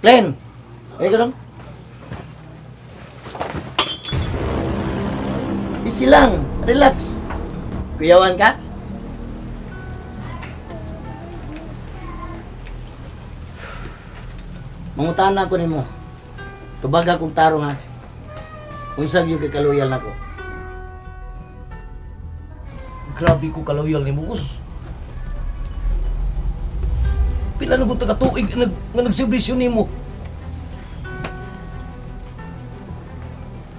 Glenn! Ay ka lang. Easy lang. Relax. Kuyawan ka? Mangutahan na ako ni mo. Tubag akong tarong ha. Unsag yung kaloyal na ko. Grabe ko kaloyal ni mo, boss. Pila na ko taga-tuig nga nagservisyo ni mo.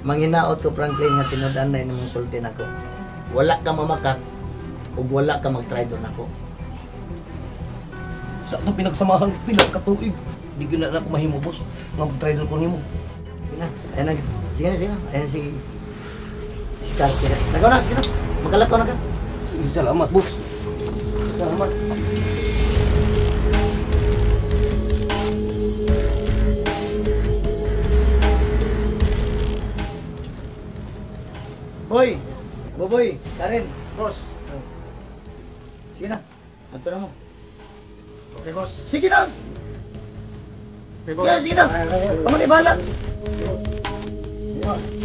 Manginaot ko, Franklin, nga tinudan na mong sulti na ko. Wala ka mamakat o wala ka mag-try doon ako. Sa ito pinagsamahan, pila ka-tuig. Di ko na ako mahimo, boss. Nga mag-try ko ni mo. Sige na, sige na. Ayan si Scar. Nagaw na, sige na. Magkalakaw na ka. Sige, salamat, boss. Salamat. Hoy! Boboy! Karen! Boss! Sige na. Ato na mo. Okay, boss. Sige na! Okay, boss. Sige na! Kamu ni bahala! Boss.